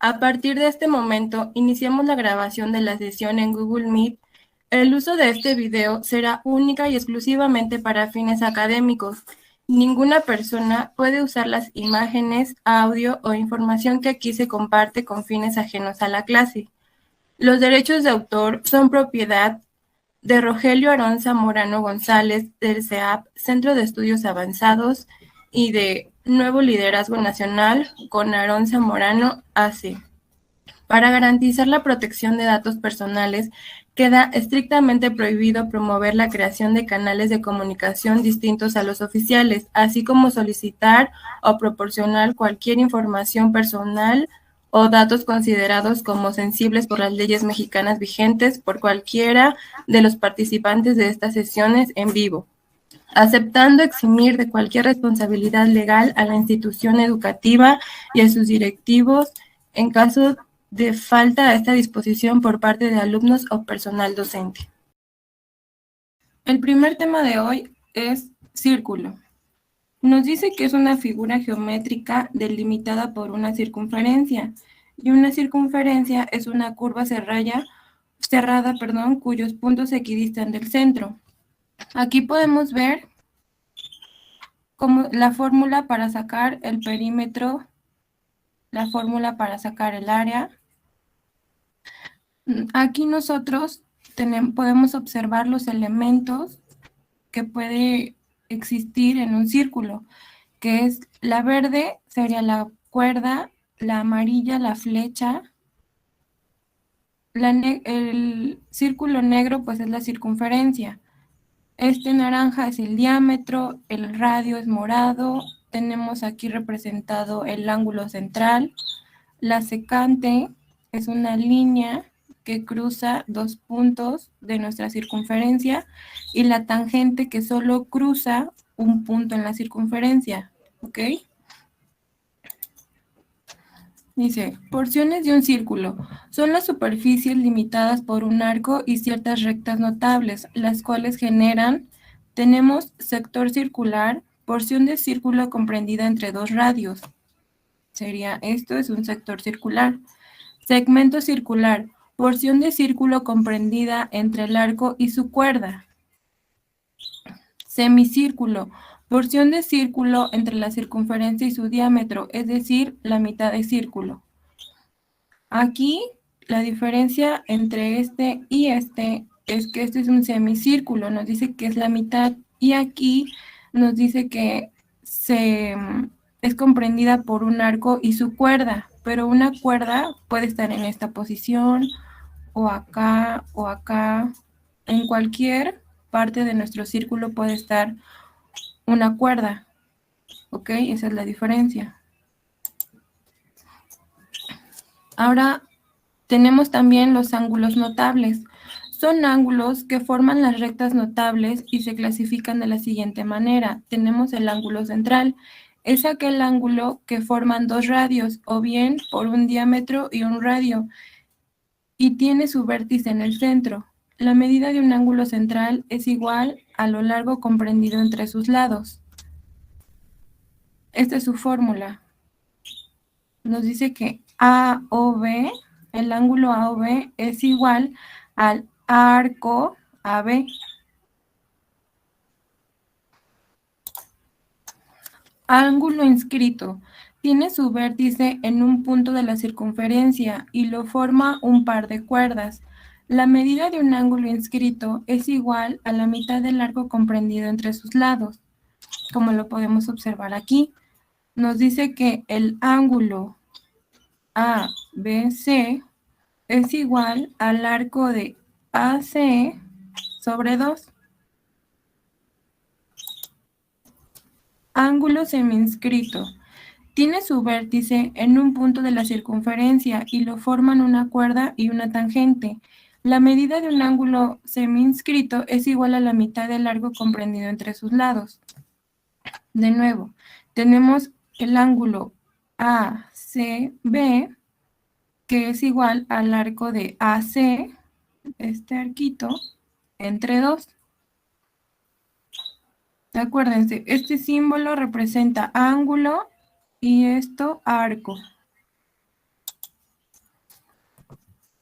A partir de este momento, iniciamos la grabación de la sesión en Google Meet. El uso de este video será única y exclusivamente para fines académicos. Ninguna persona puede usar las imágenes, audio o información que aquí se comparte con fines ajenos a la clase. Los derechos de autor son propiedad de Rogelio Aarón Zamorano González, del CEAP, Centro de Estudios Avanzados, y de Nuevo Liderazgo Nacional con Aarón Zamorano AC. Para garantizar la protección de datos personales, queda estrictamente prohibido promover la creación de canales de comunicación distintos a los oficiales, así como solicitar o proporcionar cualquier información personal o datos considerados como sensibles por las leyes mexicanas vigentes por cualquiera de los participantes de estas sesiones en vivo, aceptando eximir de cualquier responsabilidad legal a la institución educativa y a sus directivos en caso de falta a esta disposición por parte de alumnos o personal docente. El primer tema de hoy es círculo. Nos dice que es una figura geométrica delimitada por una circunferencia, y una circunferencia es una curva cerrada, cuyos puntos equidistan del centro. Aquí podemos ver como la fórmula para sacar el perímetro, la fórmula para sacar el área. Aquí nosotros podemos observar los elementos que puede existir en un círculo, que es la verde sería la cuerda, la amarilla la flecha, el círculo negro pues es la circunferencia, este naranja es el diámetro, el radio es morado, tenemos aquí representado el ángulo central, la secante es una línea que cruza dos puntos de nuestra circunferencia y la tangente que solo cruza un punto en la circunferencia, ¿ok? Dice, porciones de un círculo son las superficies limitadas por un arco y ciertas rectas notables, las cuales tenemos sector circular, porción de círculo comprendida entre dos radios. Esto es un sector circular. Segmento circular, porción de círculo comprendida entre el arco y su cuerda. Semicírculo, porción de círculo entre la circunferencia y su diámetro, es decir, la mitad de círculo. Aquí la diferencia entre este y este es que este es un semicírculo, nos dice que es la mitad, y aquí nos dice que es comprendida por un arco y su cuerda, pero una cuerda puede estar en esta posición o acá, en cualquier parte de nuestro círculo puede estar una cuerda, ¿ok? Esa es la diferencia. Ahora tenemos también los ángulos notables. Son ángulos que forman las rectas notables y se clasifican de la siguiente manera. Tenemos el ángulo central. Es aquel ángulo que forman dos radios, o bien por un diámetro y un radio, y tiene su vértice en el centro. La medida de un ángulo central es igual a lo largo comprendido entre sus lados. Esta es su fórmula. Nos dice que AOB, el ángulo AOB es igual al arco AB. Ángulo inscrito. Tiene su vértice en un punto de la circunferencia y lo forma un par de cuerdas. La medida de un ángulo inscrito es igual a la mitad del arco comprendido entre sus lados, como lo podemos observar aquí. Nos dice que el ángulo ABC es igual al arco de AC sobre 2. Ángulo semiinscrito. Tiene su vértice en un punto de la circunferencia y lo forman una cuerda y una tangente. La medida de un ángulo semiinscrito es igual a la mitad del largo comprendido entre sus lados. De nuevo, tenemos el ángulo ACB, que es igual al arco de AC, este arquito, entre 2. Acuérdense, este símbolo representa ángulo y esto arco.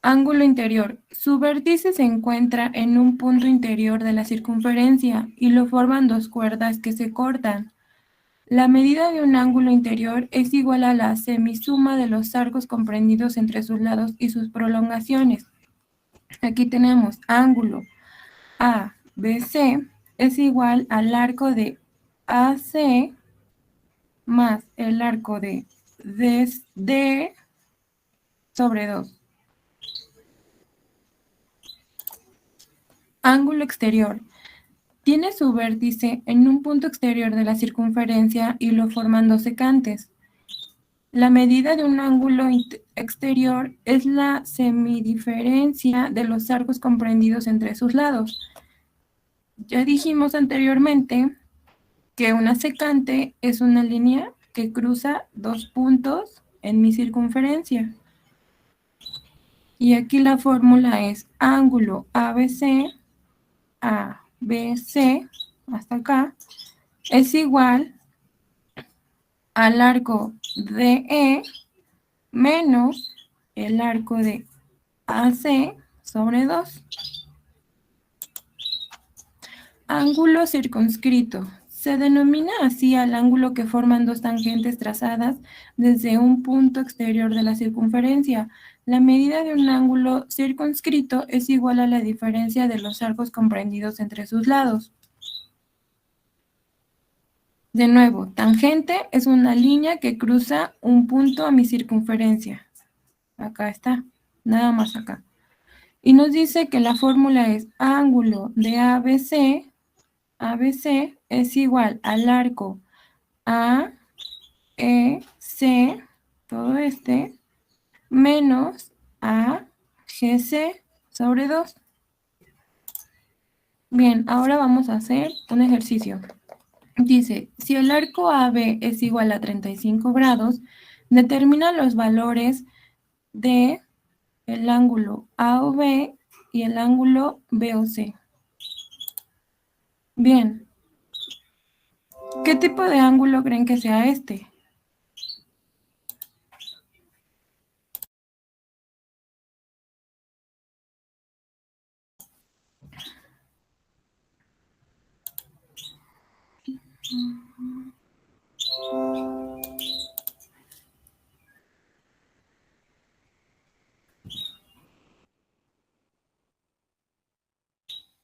Ángulo interior. Su vértice se encuentra en un punto interior de la circunferencia y lo forman dos cuerdas que se cortan. La medida de un ángulo interior es igual a la semisuma de los arcos comprendidos entre sus lados y sus prolongaciones. Aquí tenemos ángulo ABC es igual al arco de AC más el arco de D sobre 2. Ángulo exterior. Tiene su vértice en un punto exterior de la circunferencia y lo forman dos secantes. La medida de un ángulo exterior es la semidiferencia de los arcos comprendidos entre sus lados. Ya dijimos anteriormente que una secante es una línea que cruza dos puntos en mi circunferencia. Y aquí la fórmula es ángulo ABC, ABC, hasta acá, es igual al arco DE menos el arco de AC sobre 2. Ángulo circunscrito. Se denomina así al ángulo que forman dos tangentes trazadas desde un punto exterior de la circunferencia. La medida de un ángulo circunscrito es igual a la diferencia de los arcos comprendidos entre sus lados. De nuevo, tangente es una línea que cruza un punto a mi circunferencia. Acá está, nada más acá. Y nos dice que la fórmula es ángulo de ABC es igual al arco AEC, todo este, menos AGC sobre 2. Bien, ahora vamos a hacer un ejercicio. Dice, si el arco AB es igual a 35 grados, determina los valores de el ángulo AOB y el ángulo BOC. Bien, ¿qué tipo de ángulo creen que sea este?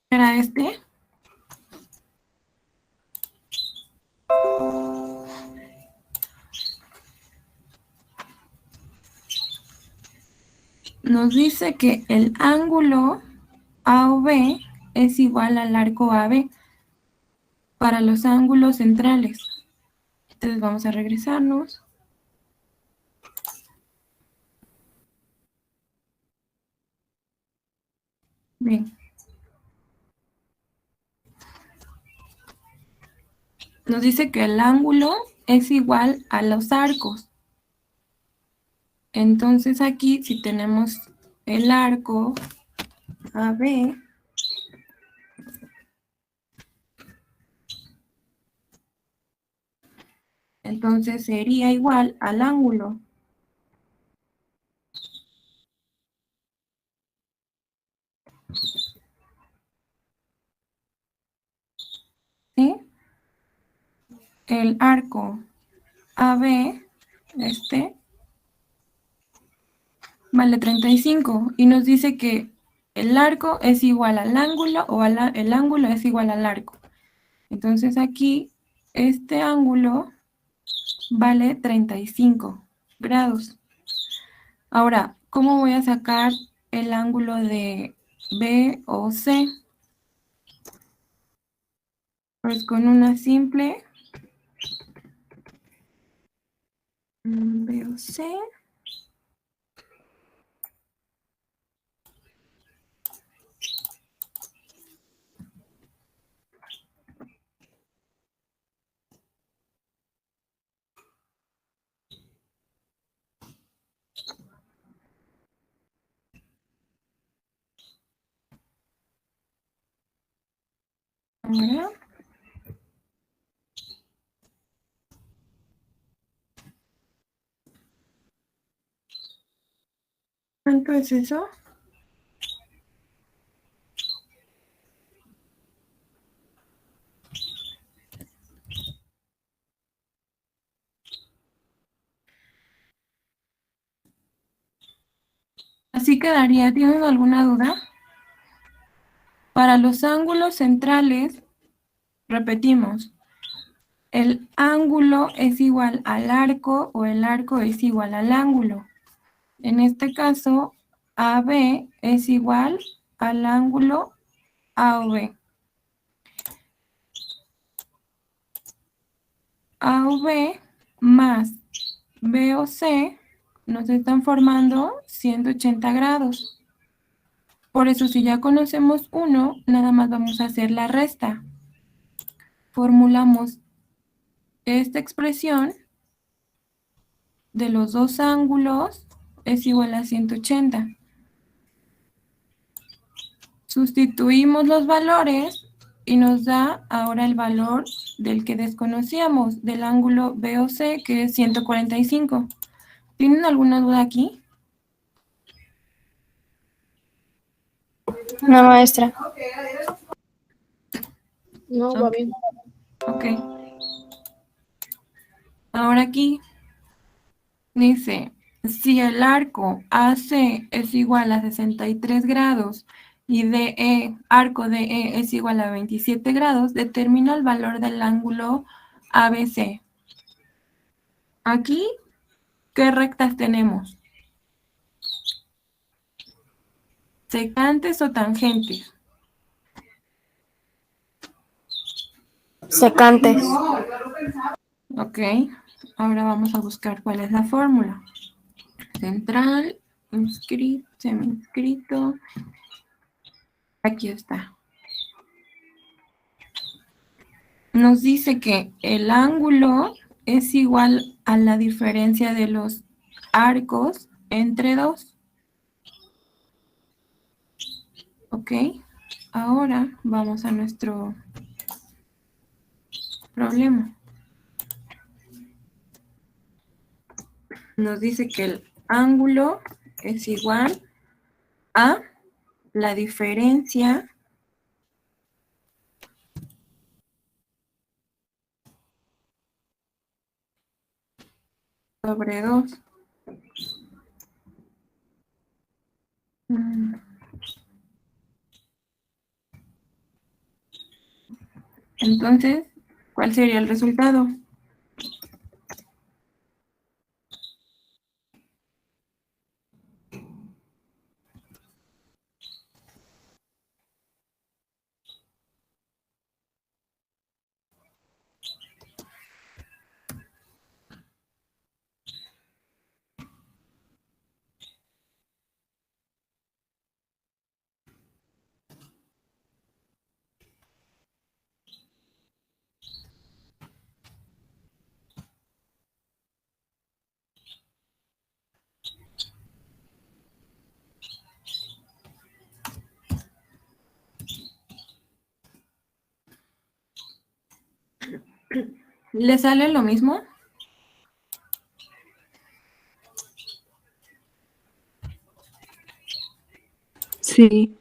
¿Será este? Nos dice que el ángulo AOB es igual al arco AB para los ángulos centrales. Entonces vamos a regresarnos. Bien. Nos dice que el ángulo es igual a los arcos. Entonces aquí si tenemos el arco AB, entonces sería igual al ángulo. ¿Sí? El arco AB, vale 35 y nos dice que el arco es igual al ángulo o el ángulo es igual al arco. Entonces aquí este ángulo vale 35 grados. Ahora, ¿cómo voy a sacar el ángulo de B o C? Pues con una simple B o C. Ahora, ¿cuánto es eso? Así quedaría. ¿Tienen alguna duda? Para los ángulos centrales, repetimos, el ángulo es igual al arco o el arco es igual al ángulo. En este caso, AB es igual al ángulo AOB. AOB más BOC nos están formando 180 grados. Por eso, si ya conocemos uno, nada más vamos a hacer la resta. Formulamos esta expresión de los dos ángulos es igual a 180. Sustituimos los valores y nos da ahora el valor del que desconocíamos, del ángulo BOC, que es 145. ¿Tienen alguna duda aquí? No, maestra. No, va bien. Ok. Ahora aquí dice, si el arco AC es igual a 63 grados y DE, arco DE es igual a 27 grados, determina el valor del ángulo ABC. Aquí, ¿qué rectas tenemos? ¿Secantes o tangentes? Secantes. Ok, ahora vamos a buscar cuál es la fórmula. Central, inscrito, semi-inscrito. Aquí está. Nos dice que el ángulo es igual a la diferencia de los arcos entre dos. Ok, ahora vamos a nuestro problema. Nos dice que el ángulo es igual a la diferencia sobre 2. Entonces, ¿cuál sería el resultado? ¿Le sale lo mismo? Sí.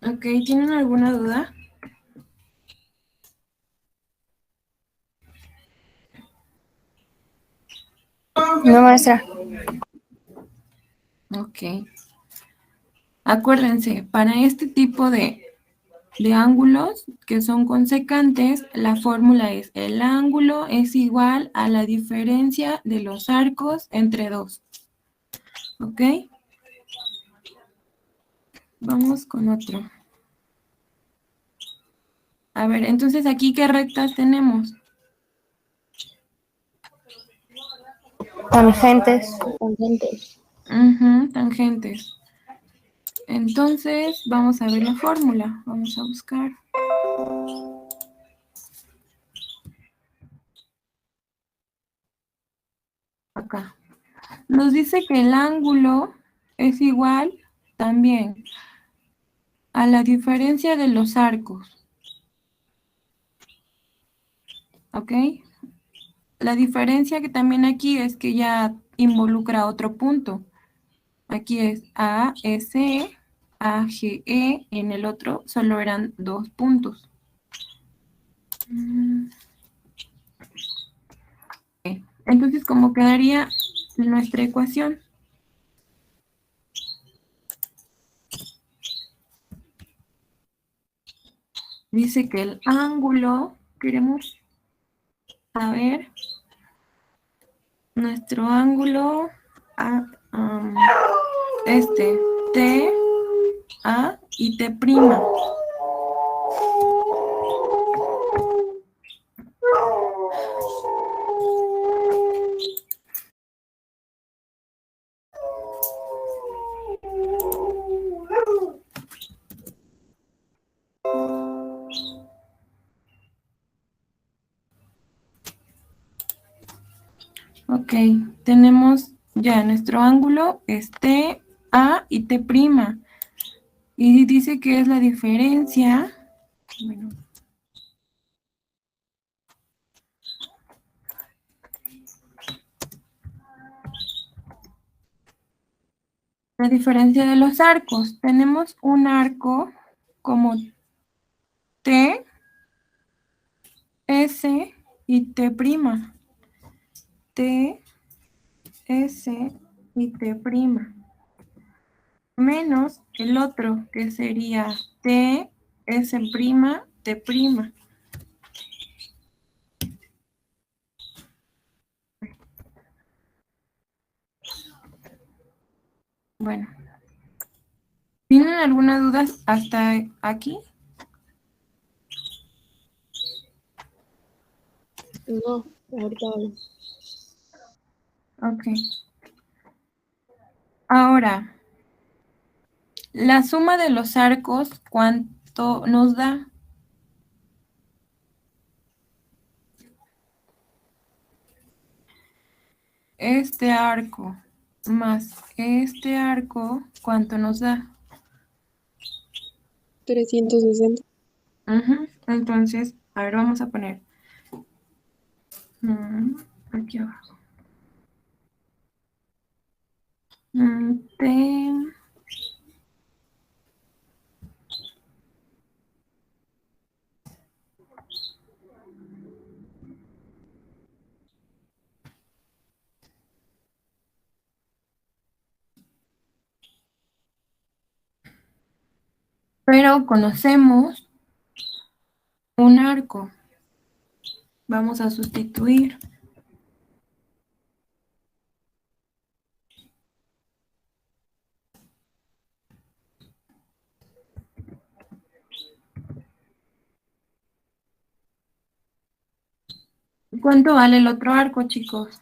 Ok, ¿tienen alguna duda? No, maestra. Ok. Acuérdense, para este tipo de ángulos que son consecantes, la fórmula es el ángulo es igual a la diferencia de los arcos entre dos. ¿Ok? Vamos con otro. A ver, entonces aquí, ¿qué rectas tenemos? Tangentes. Tangentes. Entonces, vamos a ver la fórmula. Vamos a buscar. Acá. Nos dice que el ángulo es igual también a la diferencia de los arcos. ¿Ok? La diferencia que también aquí es que ya involucra otro punto. Aquí es ASE, AGE, en el otro solo eran 2 puntos. Okay. Entonces, ¿cómo quedaría nuestra ecuación? Dice que el ángulo, queremos saber nuestro ángulo, T, A y T'. Ok, tenemos ya nuestro ángulo es T, A y T'. Y dice que es la diferencia, bueno, la diferencia de los arcos. Tenemos un arco como T, S y T'. T, S y T'. Menos el otro, que sería T, S', T'. Bueno, ¿tienen alguna duda hasta aquí? No, ahorita vale. Ok. Ahora, la suma de los arcos, ¿cuánto nos da? Este arco más este arco, ¿cuánto nos da? 360. Entonces, a ver, vamos a poner aquí abajo. T, pero conocemos un arco. Vamos a sustituir. ¿Cuánto vale el otro arco, chicos?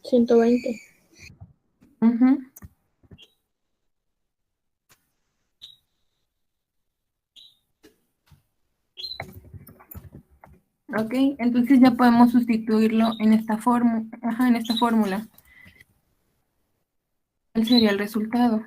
120. Ok, entonces ya podemos sustituirlo en esta fórmula. ¿Cuál sería el resultado?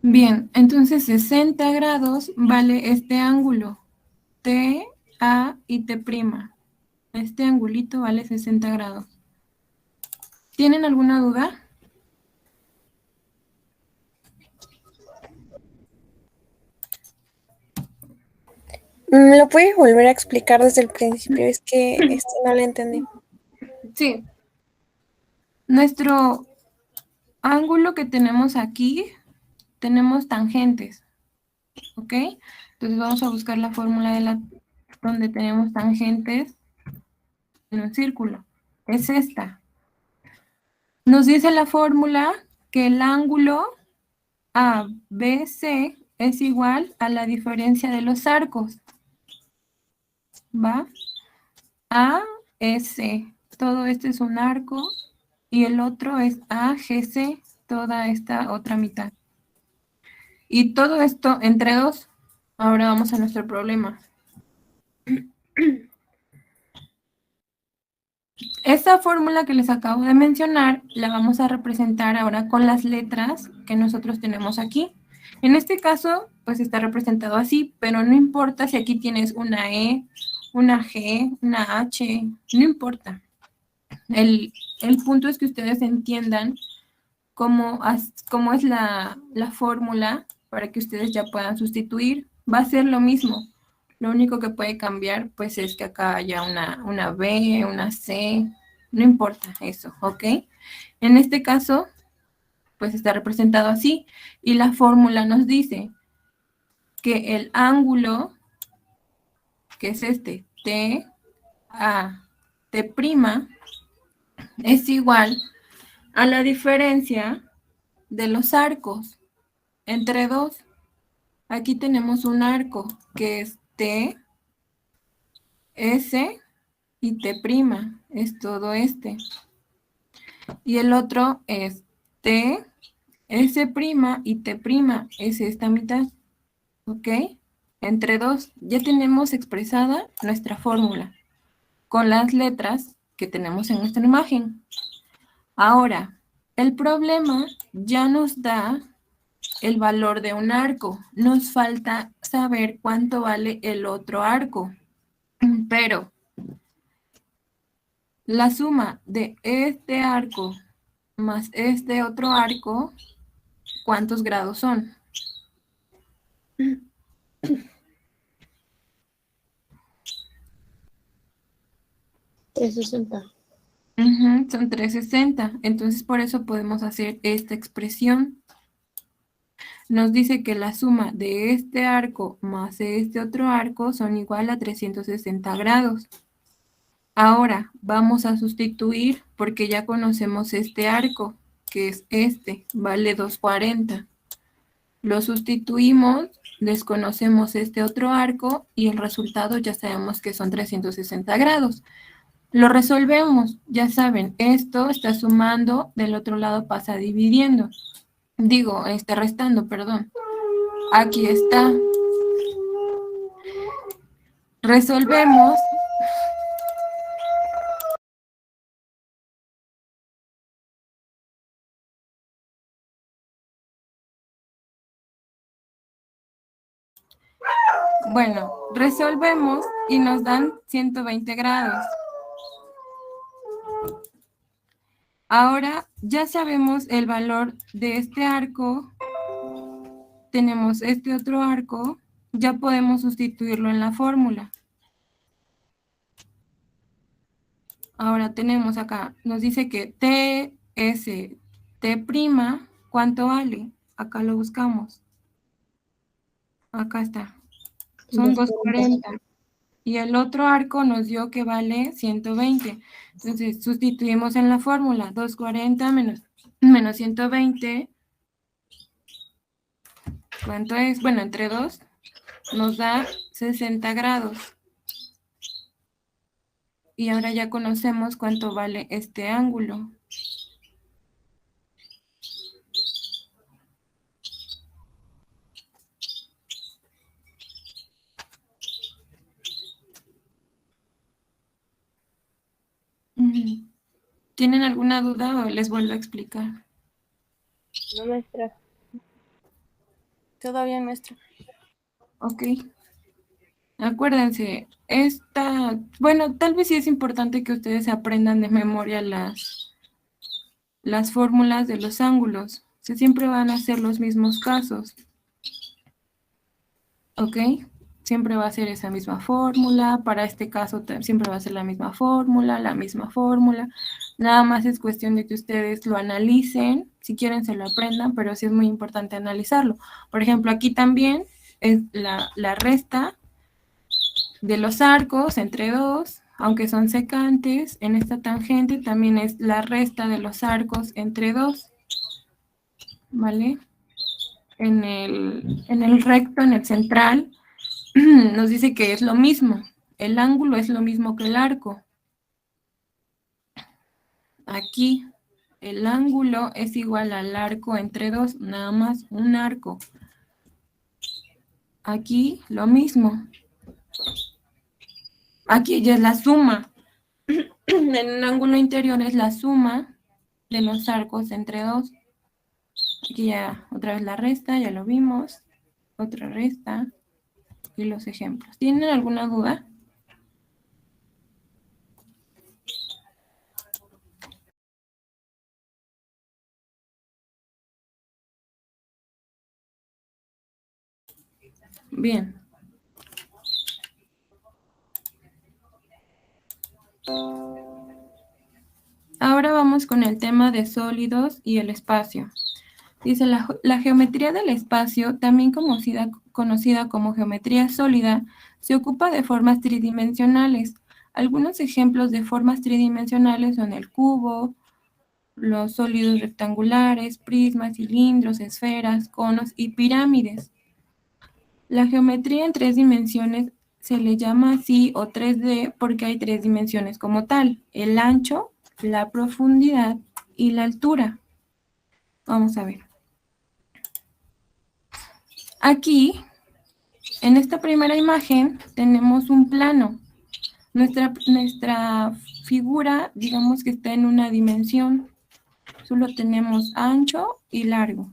Bien, entonces 60 grados vale este ángulo, T, A y T'. Este angulito vale 60 grados. ¿Tienen alguna duda? ¿Me lo puedes volver a explicar desde el principio? Es que esto no lo entendí. Sí. Nuestro ángulo que tenemos aquí, tenemos tangentes, ¿ok? Entonces vamos a buscar la fórmula donde tenemos tangentes en un círculo. Es esta. Nos dice la fórmula que el ángulo ABC es igual a la diferencia de los arcos. ¿Va? AS. Todo esto es un arco y el otro es AGC, toda esta otra mitad. Y todo esto entre dos. Ahora vamos a nuestro problema. Esta fórmula que les acabo de mencionar la vamos a representar ahora con las letras que nosotros tenemos aquí. En este caso, pues está representado así, pero no importa si aquí tienes una E, una G, una H, no importa. El punto es que ustedes entiendan cómo es la fórmula para que ustedes ya puedan sustituir. Va a ser lo mismo. Lo único que puede cambiar, pues, es que acá haya una B, una C. No importa eso, ¿ok? En este caso, pues, está representado así. Y la fórmula nos dice que el ángulo, que es este, T a T', es igual a la diferencia de los arcos entre dos. Aquí tenemos un arco que es T, S y T', es todo este. Y el otro es T, S' y T', es esta mitad. ¿Ok? Entre dos ya tenemos expresada nuestra fórmula con las letras que tenemos en nuestra imagen. Ahora, el problema ya nos da el valor de un arco. Nos falta saber cuánto vale el otro arco. Pero la suma de este arco más este otro arco, ¿cuántos grados son? $360. Son 360. Entonces, por eso podemos hacer esta expresión. Nos dice que la suma de este arco más este otro arco son igual a 360 grados. Ahora, vamos a sustituir porque ya conocemos este arco, que es este, vale 240. Lo sustituimos, desconocemos este otro arco y el resultado ya sabemos que son 360 grados. Lo resolvemos, ya saben, esto está sumando, del otro lado pasa dividiendo. Digo, está restando, perdón. Aquí está. Resolvemos. Bueno, resolvemos y nos dan 120 grados. Ahora ya sabemos el valor de este arco. Tenemos este otro arco. Ya podemos sustituirlo en la fórmula. Ahora tenemos acá, nos dice que TS, T', ¿cuánto vale? Acá lo buscamos. Acá está. Son 240. Y el otro arco nos dio que vale 120. Entonces, sustituimos en la fórmula. 240 menos 120. ¿Cuánto es? Bueno, entre 2 nos da 60 grados. Y ahora ya conocemos cuánto vale este ángulo. ¿Tienen alguna duda o les vuelvo a explicar? No, maestra. Todo bien, maestra. Ok. Acuérdense, bueno, tal vez sí es importante que ustedes aprendan de memoria las fórmulas de los ángulos. Siempre van a ser los mismos casos. ¿Ok? Siempre va a ser esa misma fórmula. Para este caso siempre va a ser la misma fórmula. Nada más es cuestión de que ustedes lo analicen. Si quieren se lo aprendan, pero sí es muy importante analizarlo. Por ejemplo, aquí también es la resta de los arcos entre dos, aunque son secantes. En esta tangente también es la resta de los arcos entre dos. ¿vale? En el recto, en el central, nos dice que es lo mismo. El ángulo es lo mismo que el arco. Aquí, el ángulo es igual al arco entre 2, nada más un arco. Aquí, lo mismo. Aquí ya es la suma. En un ángulo interior es la suma de los arcos entre 2. Aquí ya otra vez la resta, ya lo vimos. Otra resta. Y los ejemplos. ¿Tienen alguna duda? Bien. Ahora vamos con el tema de sólidos y el espacio. Dice, la geometría del espacio, también conocida como geometría sólida, se ocupa de formas tridimensionales. Algunos ejemplos de formas tridimensionales son el cubo, los sólidos rectangulares, prismas, cilindros, esferas, conos y pirámides. La geometría en 3 dimensiones se le llama así o 3D porque hay 3 dimensiones como tal, el ancho, la profundidad y la altura. Vamos a ver. Aquí, en esta primera imagen, tenemos un plano. Nuestra figura, digamos que está en una dimensión. Solo tenemos ancho y largo.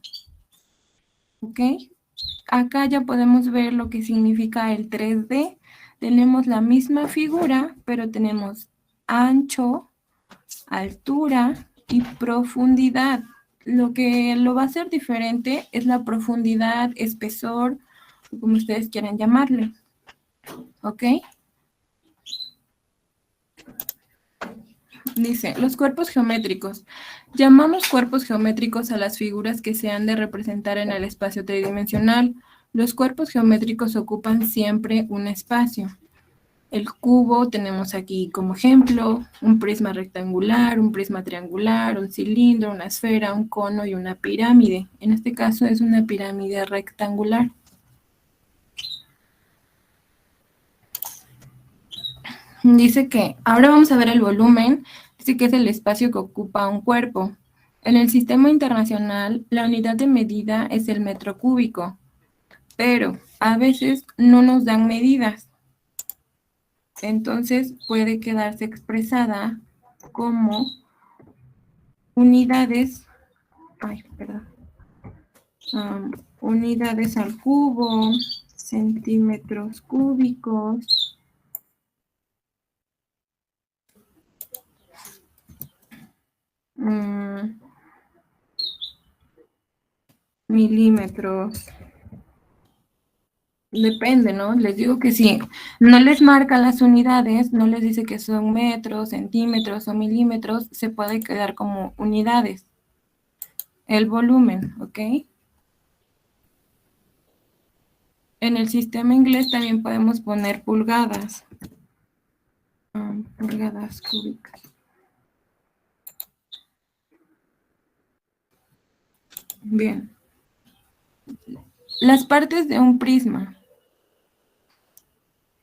¿Ok? Acá ya podemos ver lo que significa el 3D. Tenemos la misma figura, pero tenemos ancho, altura y profundidad. Lo que lo va a hacer diferente es la profundidad, espesor, como ustedes quieran llamarle. ¿Ok? Dice, los cuerpos geométricos. Llamamos cuerpos geométricos a las figuras que se han de representar en el espacio tridimensional. Los cuerpos geométricos ocupan siempre un espacio. El cubo tenemos aquí como ejemplo, un prisma rectangular, un prisma triangular, un cilindro, una esfera, un cono y una pirámide. En este caso es una pirámide rectangular. Dice que, ahora vamos a ver el volumen, dice que es el espacio que ocupa un cuerpo. En el sistema internacional, la unidad de medida es el metro cúbico, pero a veces no nos dan medidas. Entonces puede quedarse expresada como unidades, unidades al cubo, centímetros cúbicos, milímetros. Depende, ¿no? Les digo que si no les marca las unidades, no les dice que son metros, centímetros o milímetros, se puede quedar como unidades. El volumen, ¿ok? En el sistema inglés también podemos poner pulgadas. Pulgadas cúbicas. Bien. Las partes de un prisma.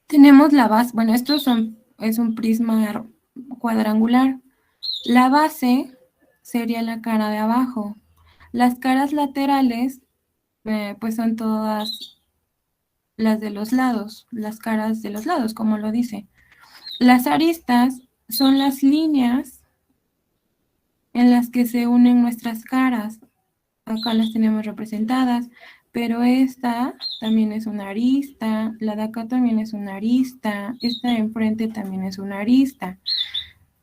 Tenemos la base, bueno, es un prisma cuadrangular. La base sería la cara de abajo. Las caras laterales, pues son todas las de los lados, las caras de los lados, como lo dice. Las aristas son las líneas en las que se unen nuestras caras. Acá las tenemos representadas, pero esta también es una arista, la de acá también es una arista, esta de enfrente también es una arista.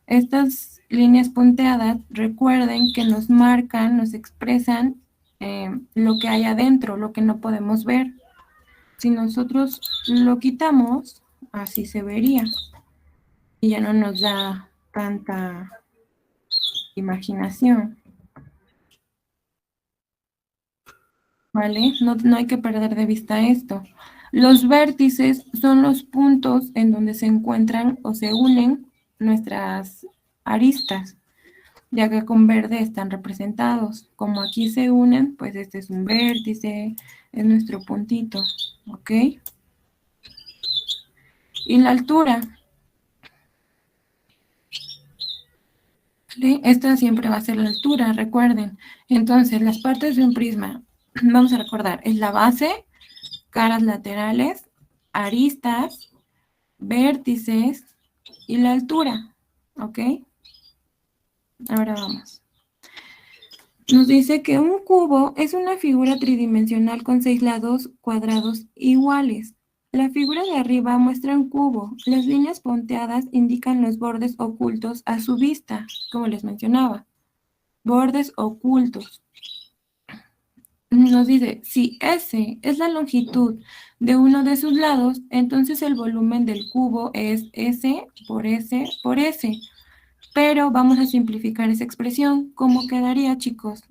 Estas líneas punteadas, recuerden que nos marcan, nos expresan lo que hay adentro, lo que no podemos ver. Si nosotros lo quitamos, así se vería. Y ya no nos da tanta imaginación. ¿Vale? No hay que perder de vista esto. Los vértices son los puntos en donde se encuentran o se unen nuestras aristas. ya que con verde están representados. Como aquí se unen, pues este es un vértice, es nuestro puntito, ¿ok? Y la altura. ¿Sí? Esta siempre va a ser la altura, recuerden. Entonces, las partes de un prisma, vamos a recordar, es la base, caras laterales, aristas, vértices y la altura, ¿ok? Ahora vamos. Nos dice que un cubo es una figura tridimensional con 6 lados cuadrados iguales. La figura de arriba muestra un cubo. Las líneas punteadas indican los bordes ocultos a su vista, como les mencionaba. Bordes ocultos. Nos dice, si S es la longitud de uno de sus lados, entonces el volumen del cubo es S por S por S. Pero vamos a simplificar esa expresión. ¿Cómo quedaría, chicos?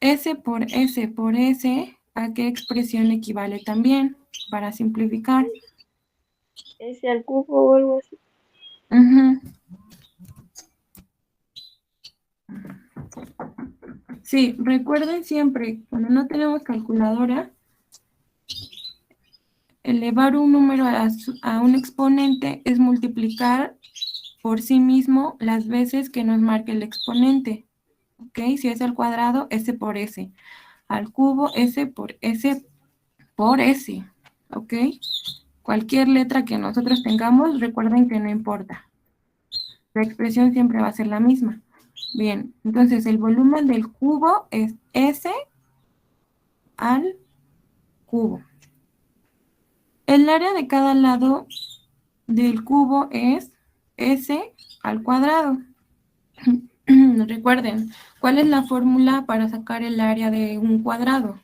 S por S por S, ¿a qué expresión equivale también? Para simplificar. S al cubo o algo así. Ujú. Sí, recuerden siempre, cuando no tenemos calculadora, elevar un número a un exponente es multiplicar por sí mismo las veces que nos marque el exponente. ¿Ok? Si es al cuadrado, S por S. Al cubo, S por S por S. ¿Ok? Cualquier letra que nosotros tengamos, recuerden que no importa. La expresión siempre va a ser la misma. Bien, entonces el volumen del cubo es S al cubo. El área de cada lado del cubo es S al cuadrado. Recuerden, ¿cuál es la fórmula para sacar el área de un cuadrado?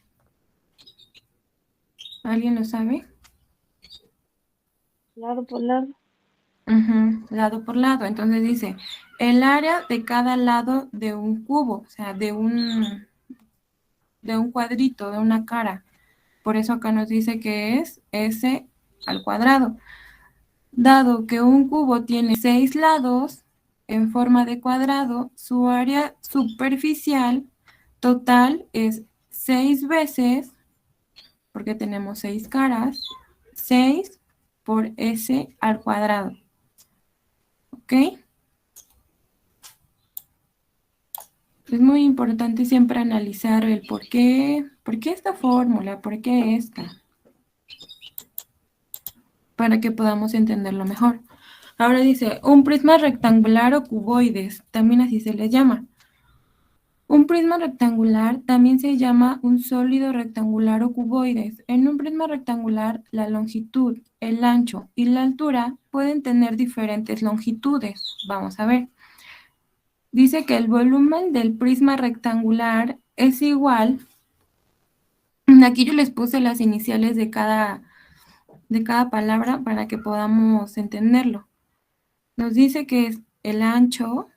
¿Alguien lo sabe? Lado por lado. Lado por lado. Entonces dice, el área de cada lado de un cubo, o sea, de un cuadrito, de una cara. Por eso acá nos dice que es S al cuadrado. Dado que un cubo tiene 6 lados en forma de cuadrado, su área superficial total es 6 veces, porque tenemos 6 caras, 6 por S al cuadrado. ¿Ok? Es muy importante siempre analizar el por qué esta fórmula, por qué esta, para que podamos entenderlo mejor. Ahora dice, un prisma rectangular o cuboides, también así se le llama. Un prisma rectangular también se llama un sólido rectangular o cuboides. En un prisma rectangular, la longitud, el ancho y la altura pueden tener diferentes longitudes. Vamos a ver. Dice que el volumen del prisma rectangular es igual. Aquí yo les puse las iniciales de cada palabra para que podamos entenderlo. Nos dice que es el ancho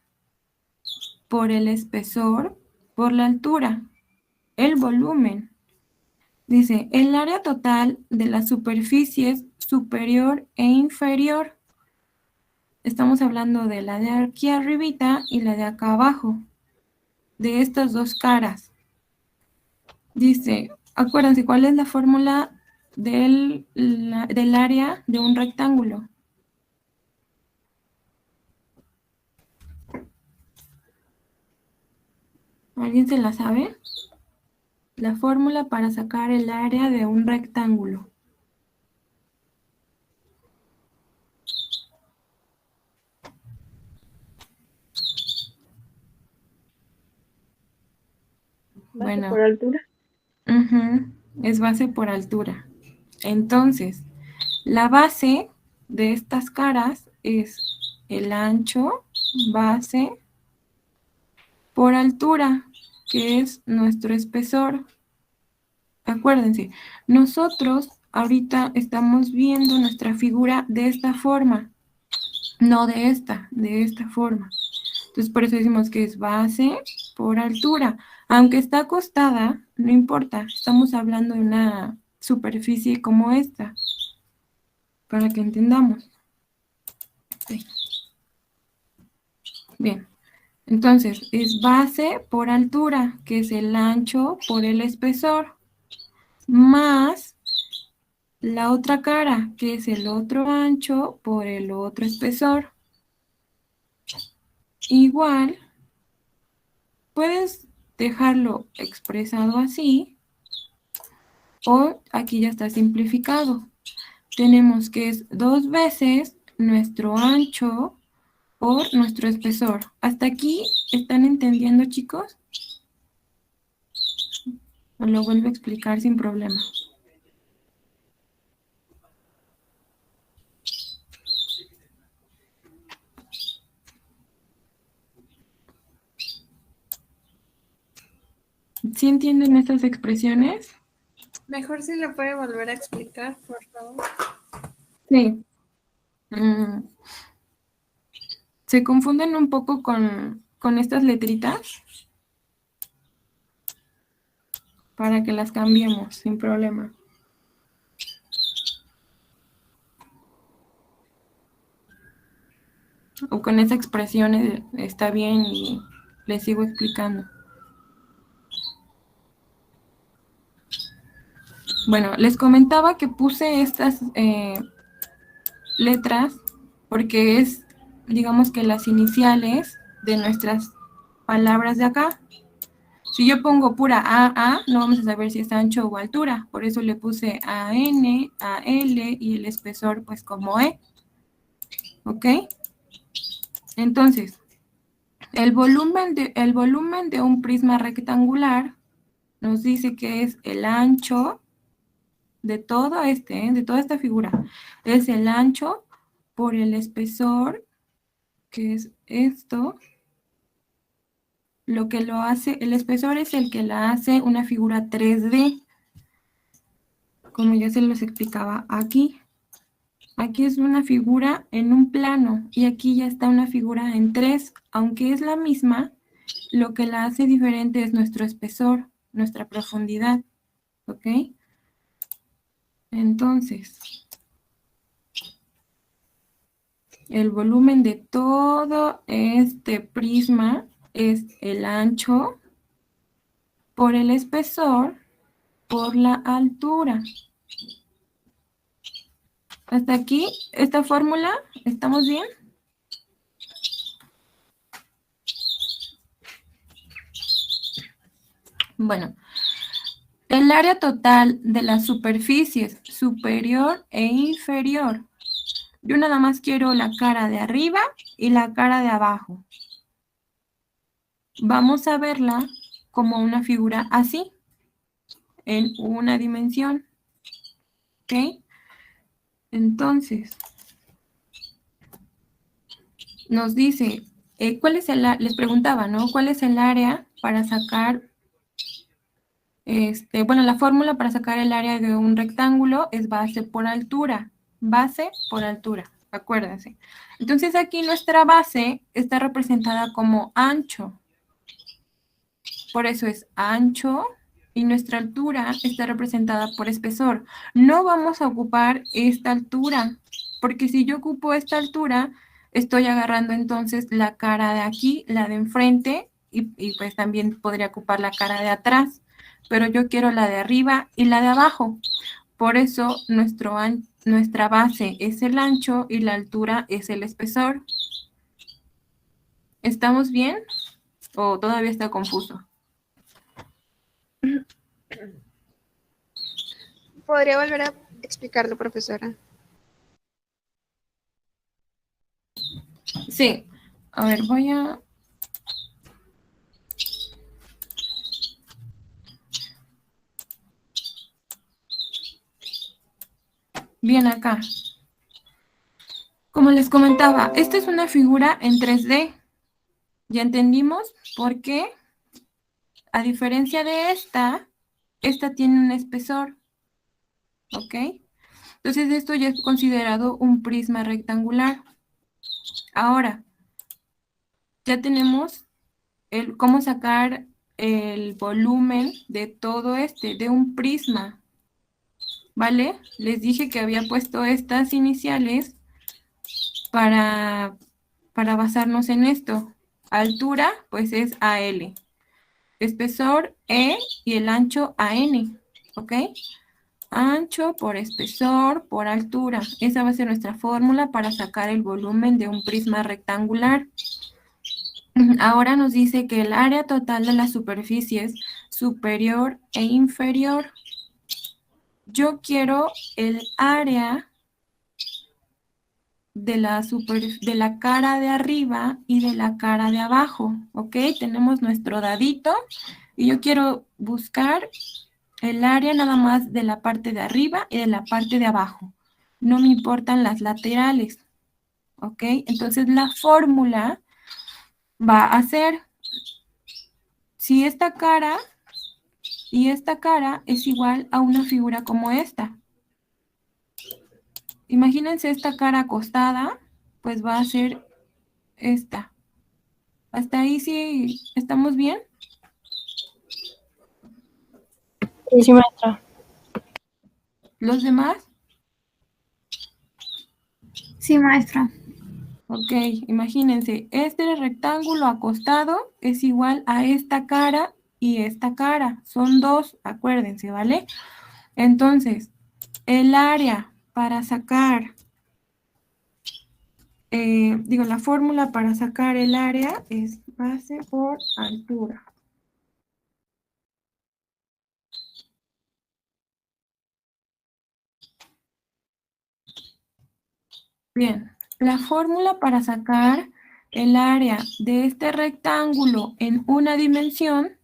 por el espesor por la altura, el volumen. Dice, el área total de las superficies superior e inferior. Estamos hablando de la de aquí arribita y la de acá abajo, de estas dos caras. Dice, acuérdense, ¿cuál es la fórmula del área de un rectángulo? ¿Alguien se la sabe? La fórmula para sacar el área de un rectángulo. Base por altura. Es base por altura. Entonces, la base de estas caras es el ancho, base, por altura, que es nuestro espesor. Acuérdense, nosotros ahorita estamos viendo nuestra figura de esta forma, no de esta forma. Entonces, por eso decimos que es base por altura. Aunque está acostada, no importa, estamos hablando de una superficie como esta, para que entendamos. Sí. Bien, Entonces, es base por altura, que es el ancho por el espesor, más la otra cara, que es el otro ancho por el otro espesor. Igual, puedes dejarlo expresado así, o aquí ya está simplificado. Tenemos que es 2 veces nuestro ancho por nuestro espesor. ¿Hasta aquí están entendiendo, chicos? O lo vuelvo a explicar sin problema. ¿Sí entienden estas expresiones? Mejor si lo puede volver a explicar, por favor. Sí. ¿Se confunden un poco con estas letritas? Para que las cambiemos sin problema. O con esa expresión está bien y les sigo explicando. Bueno, les comentaba que puse estas letras porque es, digamos que las iniciales de nuestras palabras de acá. Si yo pongo pura A, no vamos a saber si es ancho o altura. Por eso le puse AN, AL y el espesor pues como E. ¿Ok? Entonces, el volumen de un prisma rectangular nos dice que es el ancho de todo de toda esta figura. Es el ancho por el espesor, que es esto. Lo que lo hace, el espesor es el que la hace una figura 3D, como ya se los explicaba aquí. Aquí es una figura en un plano y aquí ya está una figura en 3, aunque es la misma, lo que la hace diferente es nuestro espesor, nuestra profundidad, ¿ok? Entonces, el volumen de todo este prisma es el ancho por el espesor por la altura. Hasta aquí, esta fórmula, ¿estamos bien? Bueno, el área total de las superficies superior e inferior. Yo nada más quiero la cara de arriba y la cara de abajo. Vamos a verla como una figura así, en una dimensión. ¿Ok? Entonces, nos dice, ¿cuál es les preguntaba, ¿no? ¿Cuál es el área para sacar, bueno, la fórmula para sacar el área de un rectángulo es base por altura, acuérdense. Entonces aquí nuestra base está representada como ancho, por eso es ancho, y nuestra altura está representada por espesor. No vamos a ocupar esta altura, porque si yo ocupo esta altura, estoy agarrando entonces la cara de aquí, la de enfrente, y pues también podría ocupar la cara de atrás, pero yo quiero la de arriba y la de abajo. Por eso nuestra base es el ancho y la altura es el espesor. ¿Estamos bien? ¿O todavía está confuso? ¿Podría volver a explicarlo, profesora? Sí. A ver, voy a... Bien acá. Como les comentaba, esta es una figura en 3D. ¿Ya entendimos por qué? A diferencia de esta tiene un espesor. ¿Ok? Entonces esto ya es considerado un prisma rectangular. Ahora, ya tenemos cómo sacar el volumen de todo de un prisma. ¿Vale? Les dije que había puesto estas iniciales para basarnos en esto. Altura, pues es AL. Espesor E y el ancho AN, ¿ok? Ancho por espesor por altura. Esa va a ser nuestra fórmula para sacar el volumen de un prisma rectangular. Ahora nos dice que el área total de las superficies superior e inferior. Yo quiero el área de la cara de arriba y de la cara de abajo, ¿ok? Tenemos nuestro dadito y yo quiero buscar el área nada más de la parte de arriba y de la parte de abajo. No me importan las laterales, ¿ok? Entonces la fórmula va a ser, si esta cara y esta cara es igual a una figura como esta. Imagínense esta cara acostada, pues va a ser esta. ¿Hasta ahí sí estamos bien? Sí, maestra. ¿Los demás? Sí, maestra. Ok, imagínense, este rectángulo acostado es igual a esta cara y esta cara. Son dos, acuérdense, ¿vale? Entonces, el área para sacar, la fórmula para sacar el área es base por altura. Bien, la fórmula para sacar el área de este rectángulo en una dimensión,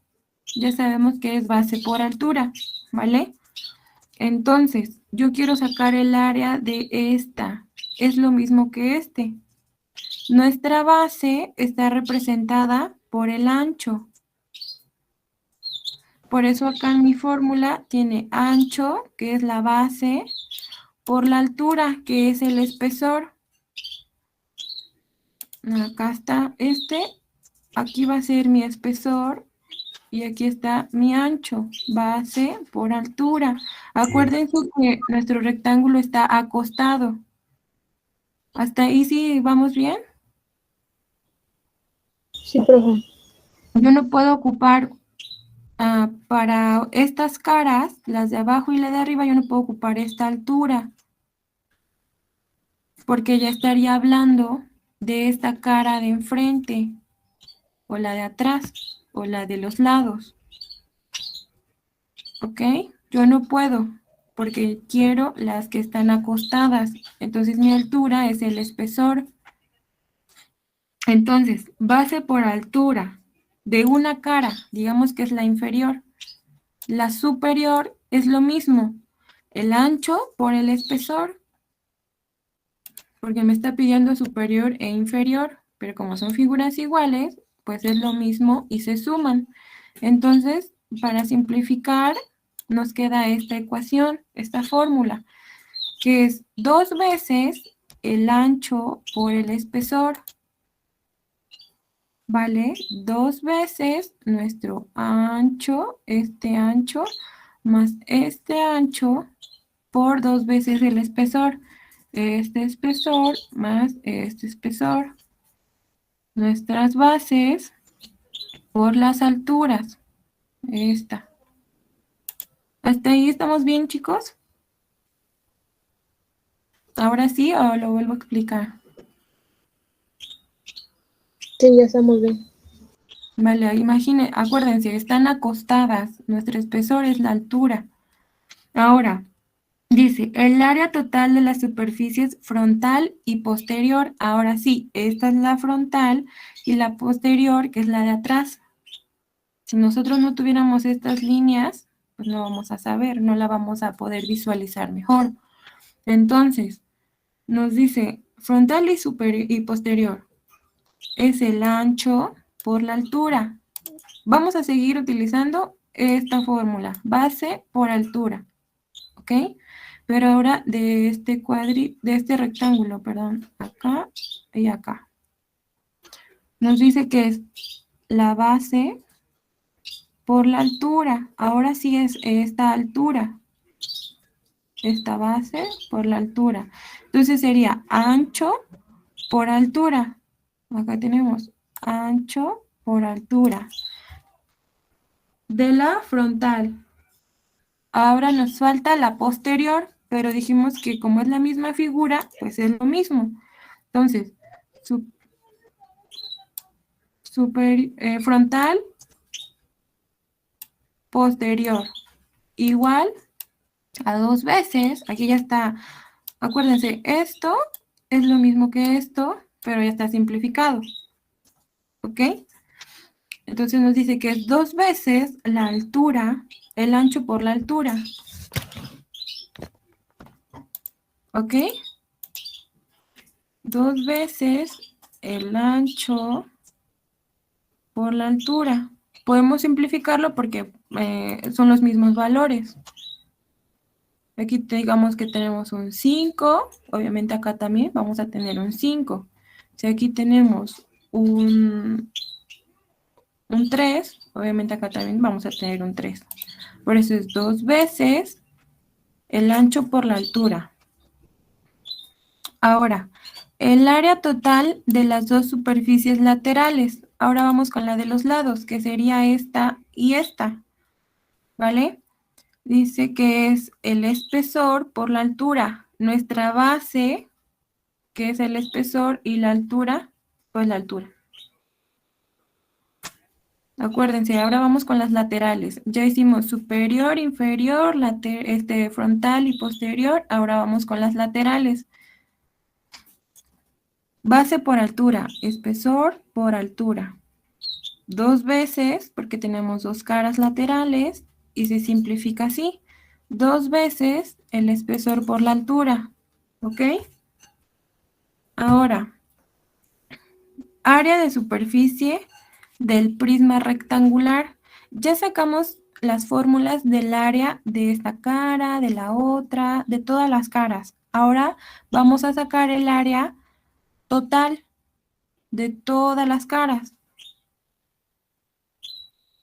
ya sabemos que es base por altura, ¿vale? Entonces, yo quiero sacar el área de esta. Es lo mismo que este. Nuestra base está representada por el ancho. Por eso acá en mi fórmula tiene ancho, que es la base, por la altura, que es el espesor. Acá está este. Aquí va a ser mi espesor. Y aquí está mi ancho, base por altura. Acuérdense que nuestro rectángulo está acostado. ¿Hasta ahí sí vamos bien? Sí, profe. Yo no puedo ocupar para estas caras, las de abajo y la de arriba, yo no puedo ocupar esta altura. Porque ya estaría hablando de esta cara de enfrente, o la de atrás, o la de los lados. ¿Ok? Yo no puedo, porque quiero las que están acostadas. Entonces mi altura es el espesor. Entonces, base por altura de una cara, digamos que es la inferior. La superior es lo mismo, el ancho por el espesor, porque me está pidiendo superior e inferior, pero como son figuras iguales, pues es lo mismo y se suman. Entonces, para simplificar, nos queda esta ecuación, esta fórmula, que es 2 veces el ancho por el espesor, ¿vale? 2 veces nuestro ancho, este ancho, más este ancho, por 2 veces el espesor. Este espesor más este espesor. Nuestras bases por las alturas. Esta. ¿Hasta ahí estamos bien, chicos? Ahora sí, o lo vuelvo a explicar. Sí, ya estamos bien. Vale, imaginen, acuérdense, están acostadas. Nuestro espesor es la altura. Ahora, dice, el área total de las superficies frontal y posterior. Ahora sí, esta es la frontal y la posterior, que es la de atrás. Si nosotros no tuviéramos estas líneas, pues no vamos a saber, no la vamos a poder visualizar mejor. Entonces, nos dice frontal y posterior. Es el ancho por la altura. Vamos a seguir utilizando esta fórmula, base por altura. ¿Ok? Pero ahora de este rectángulo, perdón, acá y acá. Nos dice que es la base por la altura. Ahora sí es esta altura. Esta base por la altura. Entonces sería ancho por altura. Acá tenemos ancho por altura de la frontal. Ahora nos falta la posterior, pero dijimos que como es la misma figura, pues es lo mismo. Entonces, frontal, posterior, igual a 2 veces, aquí ya está, acuérdense, esto es lo mismo que esto, pero ya está simplificado, ¿ok? Entonces nos dice que es 2 veces la altura, el ancho por la altura, ¿ok? 2 veces el ancho por la altura. Podemos simplificarlo porque son los mismos valores. Aquí digamos que tenemos un 5, obviamente acá también vamos a tener un 5. Si aquí tenemos un 3, obviamente acá también vamos a tener un 3. Por eso es 2 veces el ancho por la altura. Ahora, el área total de las dos superficies laterales. Ahora vamos con la de los lados, que sería esta y esta, ¿vale? Dice que es el espesor por la altura. Nuestra base, que es el espesor, y la altura, pues la altura. Acuérdense, ahora vamos con las laterales. Ya hicimos superior, inferior, frontal y posterior. Ahora vamos con las laterales. Base por altura, espesor por altura. 2 veces, porque tenemos 2 caras laterales, y se simplifica así. 2 veces el espesor por la altura, ¿ok? Ahora, área de superficie del prisma rectangular. Ya sacamos las fórmulas del área de esta cara, de la otra, de todas las caras. Ahora vamos a sacar el área total de todas las caras.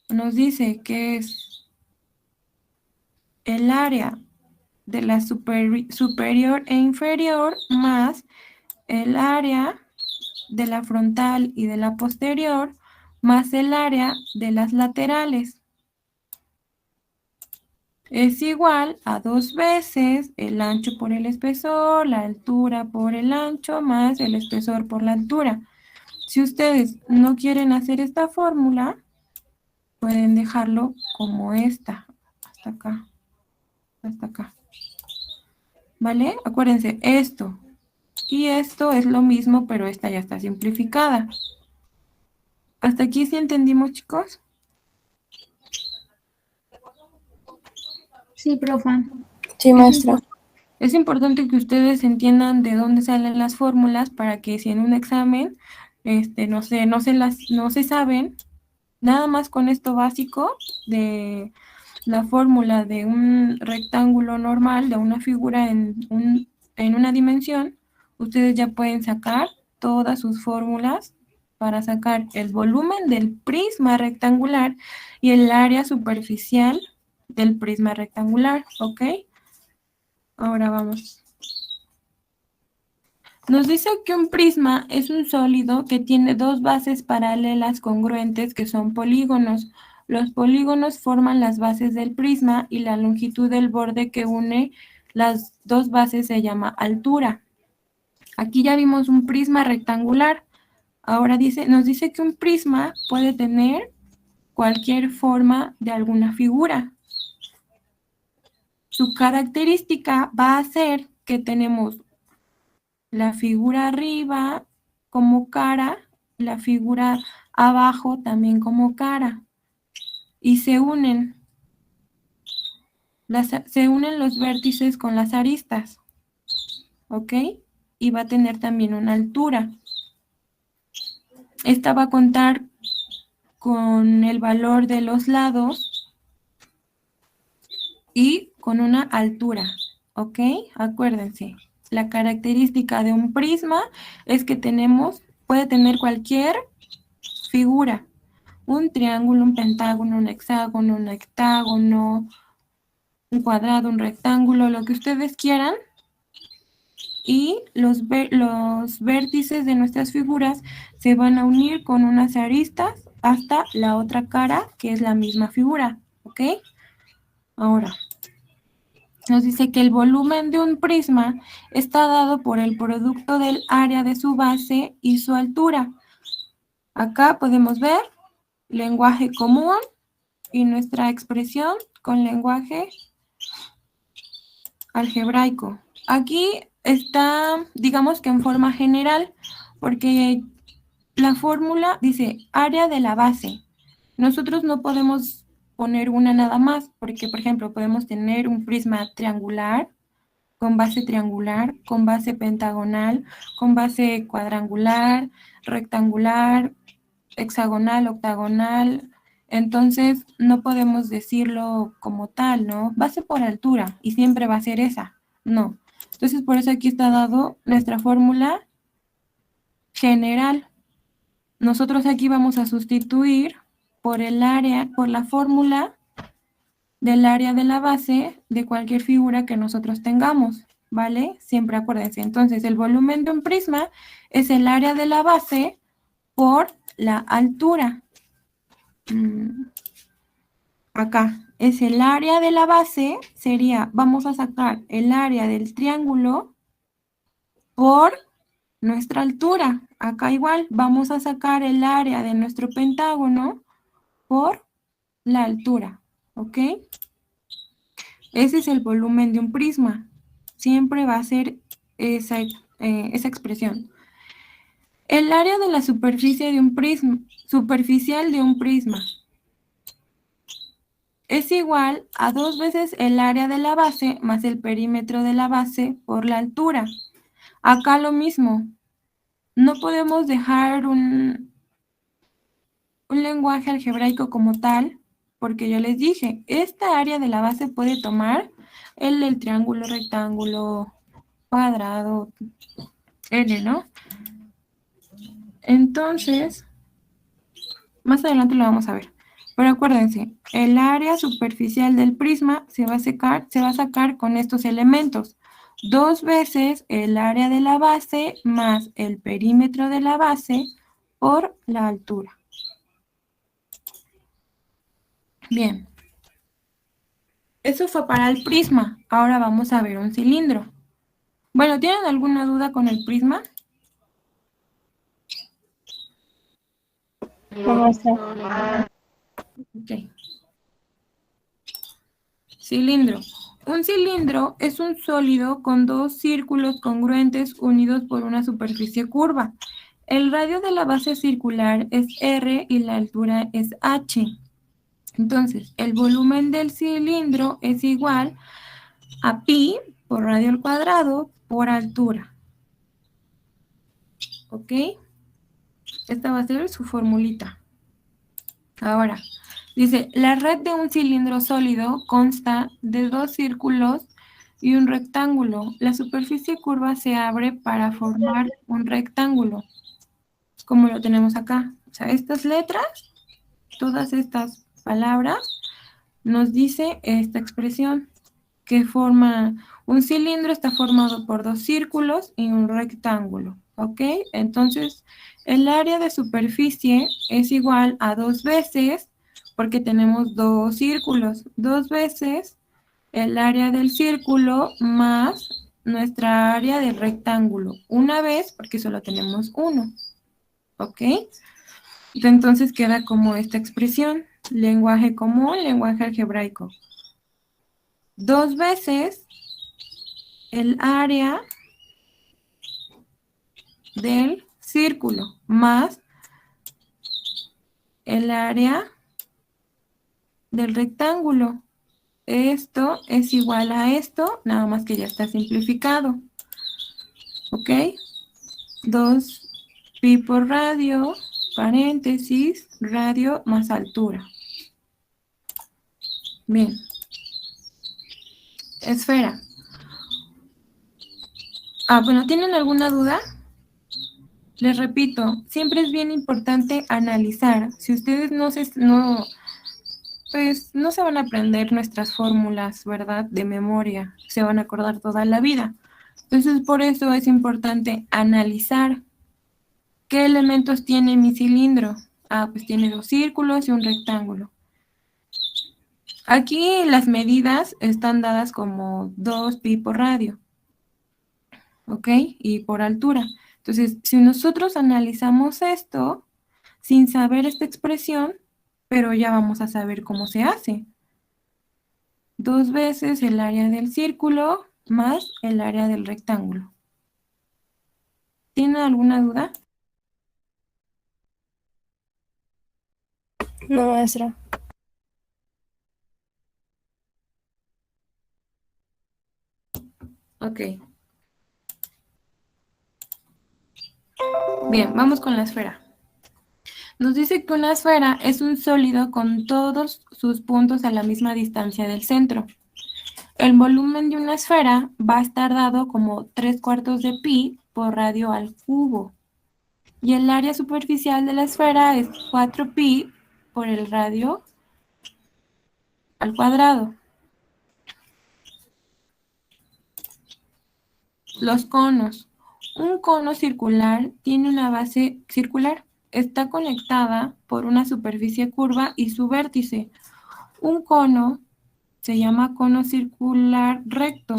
Nos dice que es el área de la superior e inferior más el área de la frontal y de la posterior más el área de las laterales. Es igual a 2 veces el ancho por el espesor, la altura por el ancho más el espesor por la altura. Si ustedes no quieren hacer esta fórmula, pueden dejarlo como esta, hasta acá, hasta acá. ¿Vale? Acuérdense, esto y esto es lo mismo, pero esta ya está simplificada. ¿Hasta aquí sí entendimos, chicos? Sí, profa. Sí, maestra. Es importante que ustedes entiendan de dónde salen las fórmulas para que si en un examen no se saben, nada más con esto básico de la fórmula de un rectángulo normal, de una figura en una dimensión, ustedes ya pueden sacar todas sus fórmulas para sacar el volumen del prisma rectangular y el área superficial del prisma rectangular, ¿ok? Ahora vamos. Nos dice que un prisma es un sólido que tiene 2 bases paralelas congruentes que son polígonos. Los polígonos forman las bases del prisma y la longitud del borde que une las 2 bases se llama altura. Aquí ya vimos un prisma rectangular. Ahora nos dice que un prisma puede tener cualquier forma de alguna figura. Su característica va a ser que tenemos la figura arriba como cara, la figura abajo también como cara. Y se unen los vértices con las aristas. ¿Ok? Y va a tener también una altura. Esta va a contar con el valor de los lados y con una altura. ¿Ok? Acuérdense. La característica de un prisma es que puede tener cualquier figura. Un triángulo, un pentágono, un hexágono, un octágono, un cuadrado, un rectángulo, lo que ustedes quieran. Y los vértices de nuestras figuras se van a unir con unas aristas hasta la otra cara, que es la misma figura, ¿ok? Ahora, nos dice que el volumen de un prisma está dado por el producto del área de su base y su altura. Acá podemos ver lenguaje común y nuestra expresión con lenguaje algebraico. Aquí está, digamos que en forma general, porque la fórmula dice área de la base. Nosotros no podemos poner una nada más, porque, por ejemplo, podemos tener un prisma triangular, con base pentagonal, con base cuadrangular, rectangular, hexagonal, octagonal. Entonces, no podemos decirlo como tal, ¿no? Base por altura, y siempre va a ser esa. No. Entonces, por eso aquí está dado nuestra fórmula general. Nosotros aquí vamos a sustituir por el área, por la fórmula del área de la base de cualquier figura que nosotros tengamos, ¿vale? Siempre acuérdense. Entonces, el volumen de un prisma es el área de la base por la altura. Acá es el área de la base, sería, vamos a sacar el área del triángulo por nuestra altura. Acá igual, vamos a sacar el área de nuestro pentágono por la altura, ¿ok? Ese es el volumen de un prisma. Siempre va a ser esa expresión. El área de la superficie de un prisma, superficial de un prisma, es igual a 2 veces el área de la base más el perímetro de la base por la altura. Acá lo mismo. No podemos dejar un lenguaje algebraico como tal, porque yo les dije, esta área de la base puede tomar el triángulo, rectángulo, cuadrado, N, ¿no? Entonces, más adelante lo vamos a ver. Pero acuérdense, el área superficial del prisma se va a sacar con estos elementos. 2 veces el área de la base más el perímetro de la base por la altura. Bien. Eso fue para el prisma. Ahora vamos a ver un cilindro. Bueno, ¿tienen alguna duda con el prisma? Ok. Cilindro. Un cilindro es un sólido con 2 círculos congruentes unidos por una superficie curva. El radio de la base circular es R y la altura es H. Entonces, el volumen del cilindro es igual a pi por radio al cuadrado por altura. ¿Ok? Esta va a ser su formulita. Ahora, dice, la red de un cilindro sólido consta de 2 círculos y un rectángulo. La superficie curva se abre para formar un rectángulo, como lo tenemos acá. O sea, estas letras, todas estas palabras, nos dice esta expresión, que forma un cilindro, está formado por 2 círculos y un rectángulo, ¿ok? Entonces, el área de superficie es igual a 2 veces, porque tenemos 2 círculos, 2 veces el área del círculo más nuestra área del rectángulo, una vez, porque solo tenemos uno, ¿ok? Entonces queda como esta expresión, lenguaje común, lenguaje algebraico. 2 veces el área del círculo más el área del rectángulo. Esto es igual a esto, nada más que ya está simplificado. ¿Ok? 2 pi por radio, paréntesis, radio más altura. Bien. Esfera. Bueno, ¿tienen alguna duda? Les repito, siempre es bien importante analizar. Si ustedes pues no se van a aprender nuestras fórmulas, ¿verdad? De memoria, se van a acordar toda la vida. Entonces, por eso es importante analizar ¿qué elementos tiene mi cilindro? Ah, pues tiene 2 círculos y un rectángulo. Aquí las medidas están dadas como 2 pi por radio, ¿ok? Y por altura. Entonces, si nosotros analizamos esto, sin saber esta expresión, pero ya vamos a saber cómo se hace. 2 veces el área del círculo más el área del rectángulo. ¿Tienen alguna duda? No, maestra. Ok. Bien, vamos con la esfera. Nos dice que una esfera es un sólido con todos sus puntos a la misma distancia del centro. El volumen de una esfera va a estar dado como 3/4 de pi por radio al cubo. Y el área superficial de la esfera es 4 pi por el radio al cuadrado. Los conos. Un cono circular tiene una base circular. Está conectada por una superficie curva y su vértice. Un cono se llama cono circular recto.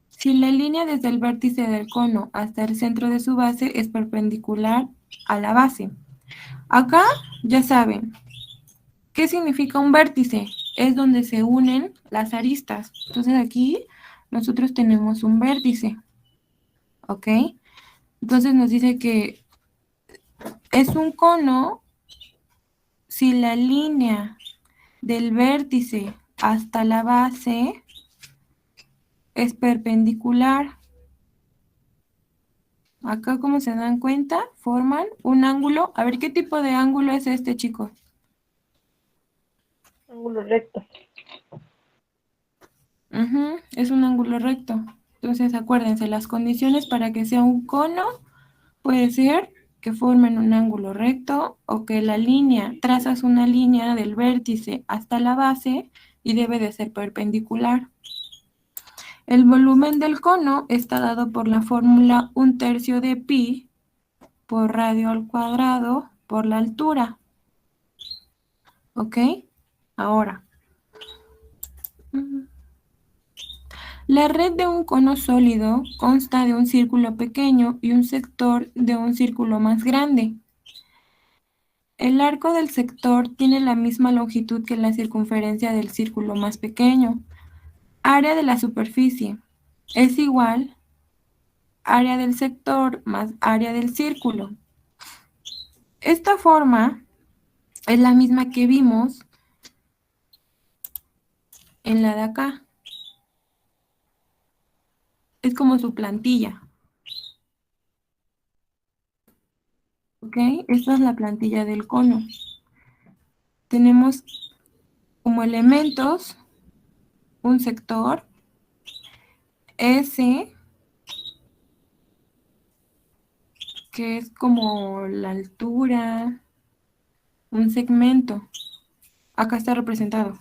Si la línea desde el vértice del cono hasta el centro de su base es perpendicular a la base. Acá ya saben, ¿qué significa un vértice? Es donde se unen las aristas. Entonces aquí nosotros tenemos un vértice. ¿Ok? Entonces nos dice que es un cono si la línea del vértice hasta la base es perpendicular. Acá, como se dan cuenta, forman un ángulo. A ver, ¿qué tipo de ángulo es este, chicos? Ángulo recto. Es un ángulo recto. Entonces, acuérdense, las condiciones para que sea un cono puede ser que formen un ángulo recto o que la línea, trazas una línea del vértice hasta la base y debe de ser perpendicular. El volumen del cono está dado por la fórmula 1/3 de pi por radio al cuadrado por la altura. ¿Ok? Ahora. La red de un cono sólido consta de un círculo pequeño y un sector de un círculo más grande. El arco del sector tiene la misma longitud que la circunferencia del círculo más pequeño. Área de la superficie es igual área del sector más área del círculo. Esta forma es la misma que vimos en la de acá. Es como su plantilla. ¿Ok? Esta es la plantilla del cono. Tenemos como elementos un sector, S, que es como la altura, un segmento. Acá está representado.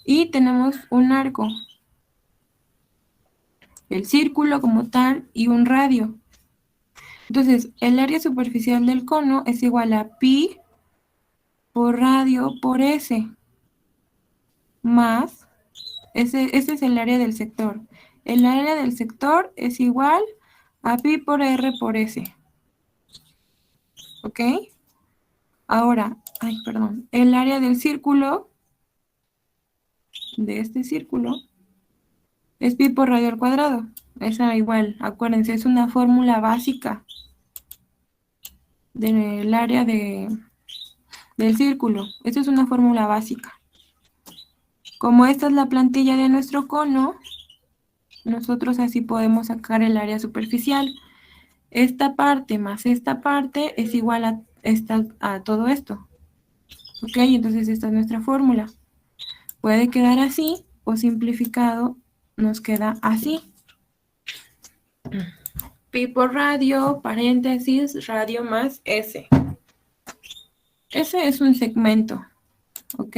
Y tenemos un arco, el círculo como tal y un radio. Entonces, el área superficial del cono es igual a pi por radio por S, más, ese es el área del sector. El área del sector es igual a pi por R por S. ¿Ok? Ahora, el área del círculo, de este círculo, es pi por radio al cuadrado. Esa igual, acuérdense, es una fórmula básica del área del círculo. Esta es una fórmula básica. Como esta es la plantilla de nuestro cono, nosotros así podemos sacar el área superficial. Esta parte más esta parte es igual a todo esto. ¿Ok? Entonces esta es nuestra fórmula. Puede quedar así o simplificado nos queda así. Pi por radio, paréntesis, radio más S. Ese es un segmento. ¿Ok?